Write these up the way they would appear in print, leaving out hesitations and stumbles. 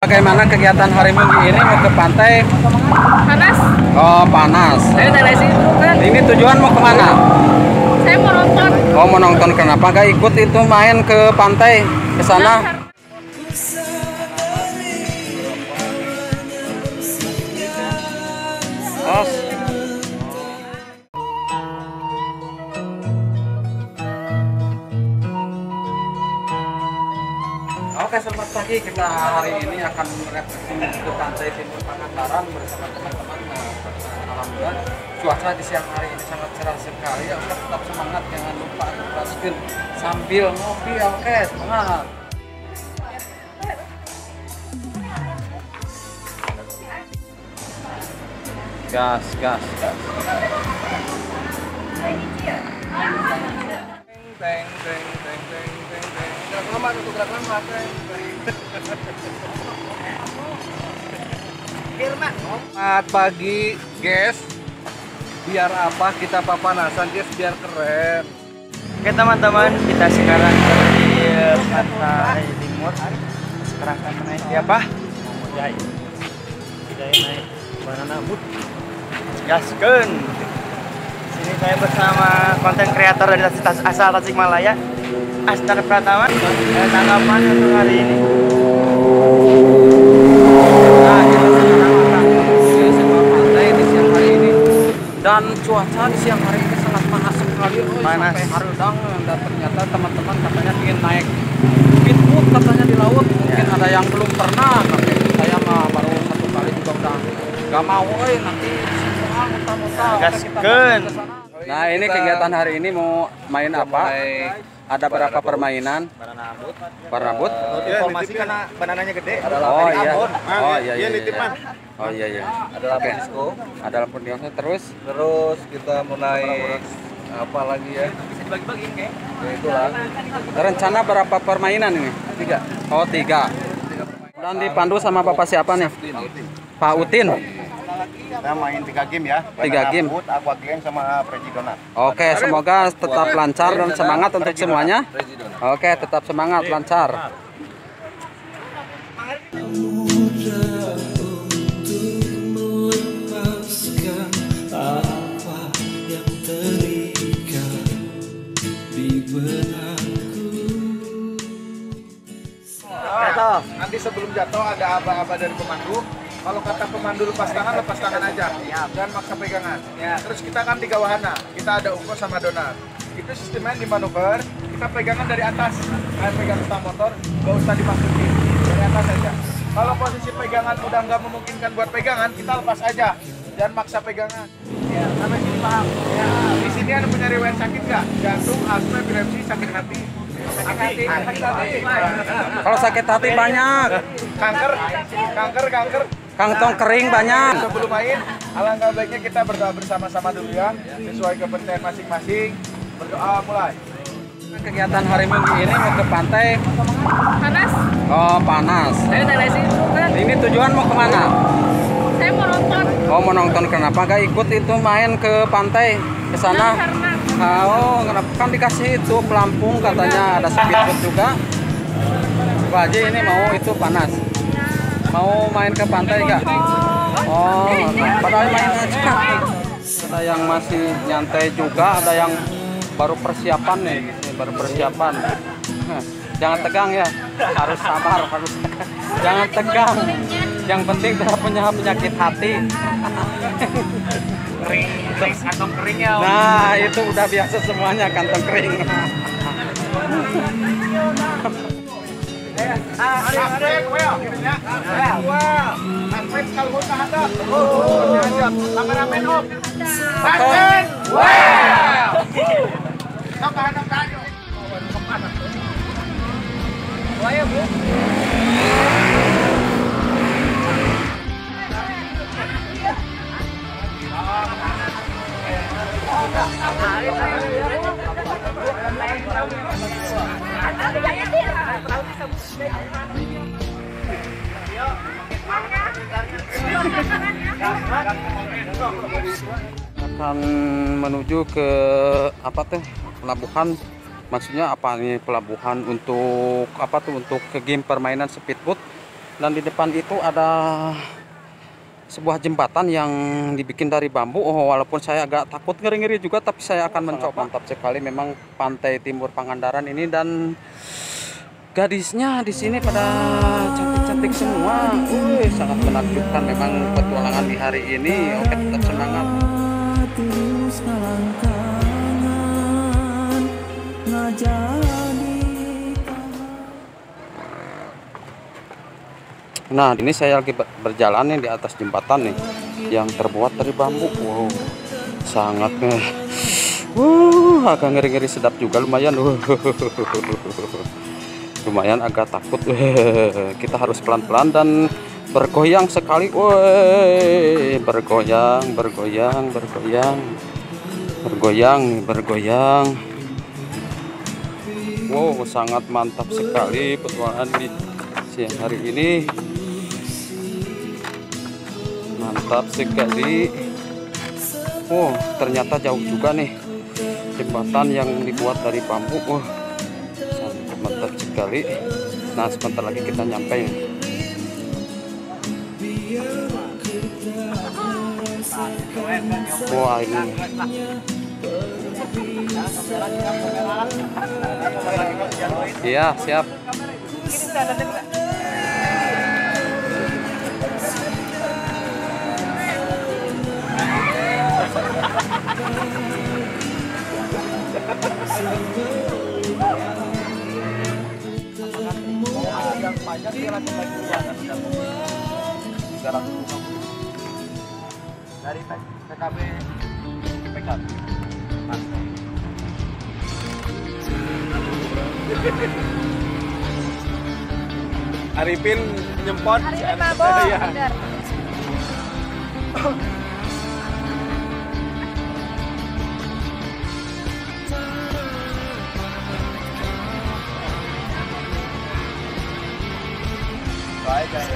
Bagaimana kegiatan hari Minggu ini, mau ke pantai? Panas. Oh, panas. Saya dari situ kan. Ini tujuan mau kemana? Saya mau nonton. Oh, mau nonton. Kenapa gak ikut itu main ke pantai ke sana? Oh. Oke, selamat pagi. Kita hari ini akan merefleksi ke pantai Timur Pangandaran bersama teman-teman. Alhamdulillah cuaca di siang hari ini sangat cerah sekali. Ya, oke, tetap semangat, jangan lupa teruskan sambil ngopi. Oke, semangat. Gas, gas, gas. Selamat pagi, guys. Biar apa kita papanasan, guys, biar keren. Oke teman-teman, kita sekarang di pantai timur. Sekarang akan naik apa? Jai. Kita naik banana boat. Gaskeun. Sini saya bersama konten kreator dari asal Tasikmalaya, Astar Pratama. Tanggapan untuk hari ini. Nah, kita sekarang akan ke sebuah pantai di siang hari ini. Dan cuaca di siang hari ini sangat panas sekali. Panas. Sampai harudang. Dan ternyata teman-teman katanya ingin naik speedboat katanya di laut. Mungkin ada yang belum pernah. Tapi saya mah baru satu kali juga udah gak mau. Nanti semua muntah-muntah. Gaskeun. Nah, ini kegiatan hari ini mau main apa? Ada berapa permainan? Banana boat. Banana boat? Informasi karena banananya gede. Oh iya. Oh iya iya. nitip, Oh iya iya. Ada lampu disco. Ada lampu disco terus. Terus kita mau naik apa lagi ya? Bisa dibagi-bagiin kayak. Ya itulah. Rencana berapa permainan ini? 3. Oh 3. Dan dipandu sama Bapak siapa nih? Pak Utin. Kita main 3 game ya. 3 game. Boot, Aqua Game sama Prezi Donat. Oke, semoga tetap lancar dan semangat untuk semuanya. Oke, tetap semangat, lancar. Nanti sebelum jatuh ada aba-aba dari pemandu. Kalau kata pemandu lepas tangan aja. Dan maksa pegangan. Terus kita kan 3 wahana. Kita ada Uko sama Donat. Itu sistemnya di manuver. Kita pegangan dari atas. Kayak pegang stang motor, gak usah dimasukin. Dari atas aja. Kalau posisi pegangan udah nggak memungkinkan buat pegangan, kita lepas aja. Jangan maksa pegangan. Ya, sampai sini paham. Ya, di sini ada punya riwayat sakit nggak? Jantung, asma, epilepsi, sakit hati. Sakit hati. Kalau sakit hati banyak. Kanker. Kantong kering banyak. Sebelum main, alangkah baiknya kita berdoa bersama-sama dulu ya, sesuai kepercayaan masing-masing. Berdoa mulai. Kegiatan hari Minggu ini mau ke pantai. Panas. Oh panas. Saya dari situ kan. Ini tujuan mau kemana? Saya mau nonton. Oh mau nonton. Kenapa gak ikut itu main ke pantai ke sana? Oh kenapa kan dikasih itu pelampung katanya ada speedboat juga. Pak Haji ini mau itu panas. Mau main ke pantai nggak? Oh, padahal main aja. Ada yang masih nyantai juga, ada yang baru persiapan nih, baru persiapan. Jangan tegang ya, harus sabar, harus. Jangan tegang. Yang penting tidak punya penyakit hati. Kering, kantong keringnya. Nah, itu udah biasa semuanya kantong kering. Akan menuju ke apa tuh pelabuhan, maksudnya apa nih pelabuhan untuk apa tuh, untuk ke game permainan speedboat. Dan di depan itu ada sebuah jembatan yang dibikin dari bambu. Oh, walaupun saya agak takut ngeri-ngeri juga, tapi saya akan mencoba. Mantap sekali memang pantai timur Pangandaran ini, dan gadisnya di sini pada cantik-cantik semua. Wih, sangat menakjubkan memang petualangan di hari ini. Oke, tetap semangat. Nah, ini saya lagi berjalan nih di atas jembatan nih yang terbuat dari bambu. Wow, sangat agak ngeri-ngeri, sedap juga lumayan. Lumayan agak takut. Kita harus pelan-pelan dan bergoyang sekali. Woi, bergoyang. Wow, sangat mantap sekali petualangan di siang hari ini. Mantap sekali. Oh, ternyata jauh juga nih jembatan yang dibuat dari bambu. Sangat mantap sekali. Nah, sebentar lagi kita nyampe nih. Wah, ini iya, siap. Dari PKB Arifin nyempot. Arifin mabok. Iya. Bener. Baik, guys.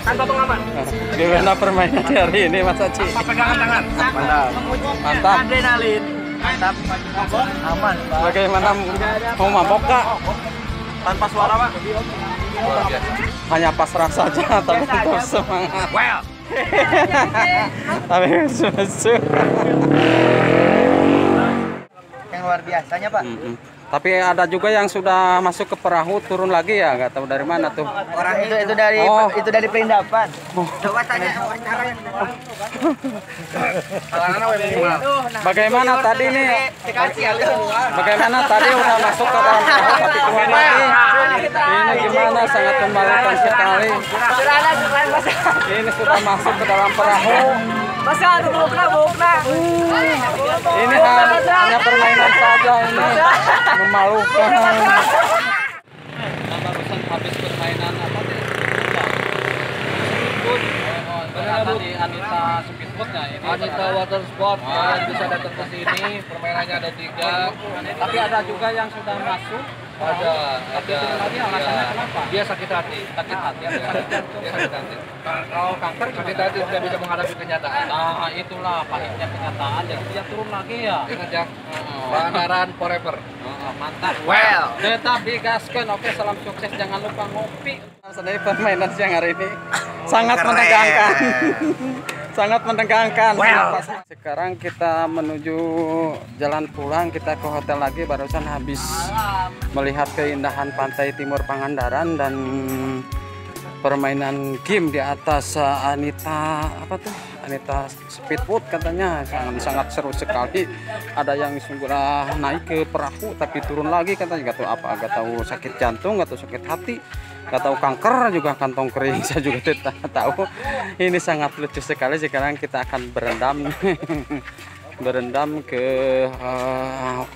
Tanpa pengaman. Gimana permainan hari ini, Mas Aci? Pegangan tangan. Mantap. Adrenalin. Mantap. Aman. Bagaimana, mau mabok kak? Tanpa suara, Pak. Hanya pasrah saja, tapi tetap semangat. Well. Tapi mesum-mesum. Yang luar biasanya, Pak. Tapi ada juga yang sudah masuk ke perahu turun lagi ya, nggak tahu dari mana tuh. Orang itu dari Oh. itu dari perindapan. Coba tanya wawancara. Bagaimana tadi nih? Bagaimana tadi udah masuk ke dalam perahu tapi keluar lagi? Ini gimana, sangat memalukan sekali. Ini sudah masuk ke dalam perahu. Ini hanya permainan saja ini, memalukan. Barusan habis permainan apa nih? Ternyata di Anita Speedboatnya ini. Anita Water Sport, kalian bisa datang ke sini. Permainannya ada 3. Tapi ada juga yang sudah masuk. Ada. Lagi alasannya kenapa? Dia sakit hati. Sakit hati. Dia sakit hati. Kalau kanker sakit hati tidak bisa menghadapi kenyataan. Nah, itulah pahitnya kenyataan. Jadi dia turun lagi ya. Ingat ya. Pangandaran forever. Mantap. Well. Tetap digaskan. Oke, salam sukses. Jangan lupa ngopi. Dari permainan siang hari ini sangat menegangkan. Sangat menegangkan. Sekarang kita menuju jalan pulang, kita ke hotel lagi. Barusan habis melihat keindahan pantai timur Pangandaran dan permainan game di atas Anita Speedboat katanya sangat seru sekali. Ada yang segera naik ke perahu tapi turun lagi katanya, gak tahu sakit jantung atau sakit hati, gak tahu kanker juga kantong kering, saya juga tidak tahu. Ini sangat lucu sekali. Sekarang kita akan berendam ke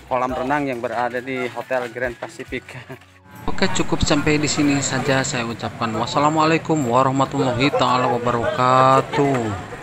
kolam renang yang berada di Hotel Grand Pacific. Oke, cukup sampai di sini saja saya ucapkan wassalamualaikum warahmatullahi taala wabarakatuh.